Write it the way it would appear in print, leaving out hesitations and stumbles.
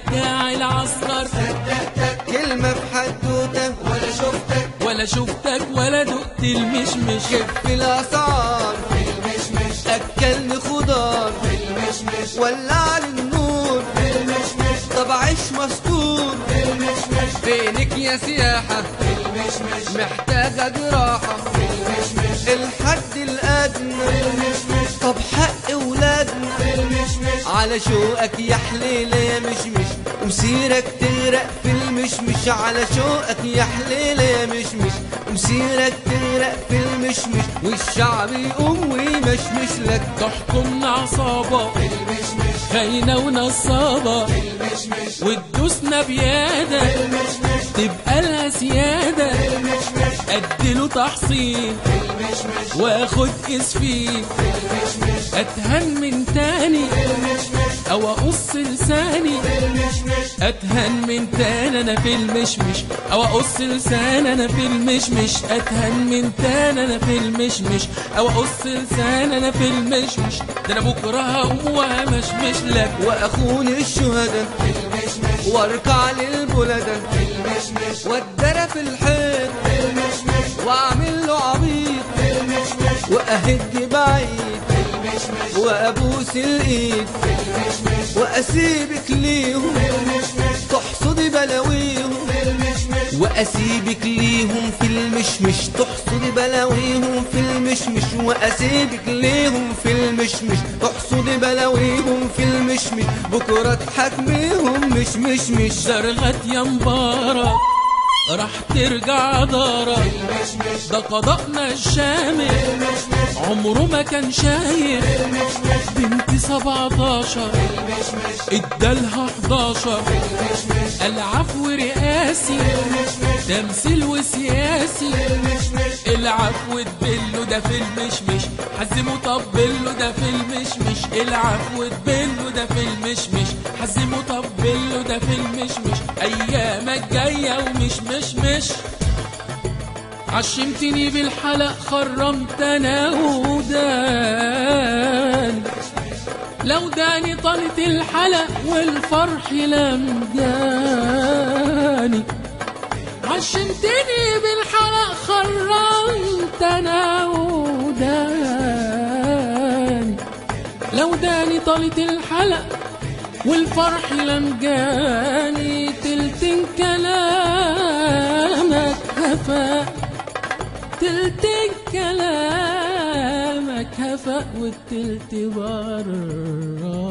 بتاع العسكر. صدقتك كلمة في حدوتة ولا شفتك ولا دقت المشمش. خف الأسعار في المشمش، أكلني خضار في المشمش، ولع لي النور في المشمش، طب عيش مستور في المشمش، فينك يا سياحة في المشمش، محتاجة جراحة في المشمش، الحد الأدنى في المشمش، طب حق ولادنا في المشمش، على شوقك يا حليلة يا مشمش ومسيرك تغرق في المشمش. على شوقك يا حليلة يا مشمش ومسيرك تغرق في المشمش والشعب يقوم ويمشمش لك. تحكمنا عصابة في المشمش خاينة ونصابة في المشمش وتدوسنا بيادة في المشمش تبقى لها سيادة. في المشمش اديله تحصين في المشمش واخد اسفين في المشمش اتهن من تاني في المشمش او اقص لساني. في المشمش اتهن من تاني انا في المشمش او اقص لساني انا في المشمش. اتهن من تاني انا في المشمش او اقص لساني انا في المشمش. ده انا بكره هقوم وامشمش لك واخون الشهداء في المشمش واركع للبلدان في المشمش واتدرى في الحيط في المشمش واعمل له عبيط في المشمش واهج بعيد في المشمش وابوس الايد في المشمش واسيبك ليهم في المشمش تحصدي بلاويهم في المشمش واسيبك ليهم في المشمش تحصدي بلاويهم في المشمش واسيبك ليهم في المشمش تحصدي بلاويهم في المشمش بكره تحاكميهم مش زرغت يا مبارك راح ترجع دارك. ده قضاءنا الشامل عمره ما كان شايف بنتي 17 ادالها 11. العفو رئاسي تمثيل وسياسي. العفو تبله ده في المشمش حزمه طبله ده في المشمش. العفو تبله ده في المشمش حزمه طبله ده في المشمش. ايامك جايه ومش عشمتني بالحلق خرمت انا ودان. لو داني طالت الحلق والفرح لم جاني. عشمتني بالحلق خرمت انا ودان. لو داني طالت الحلق والفرح لم جاني. تلتين كلامك هفا تلتين كلامك هفا والتلت برا.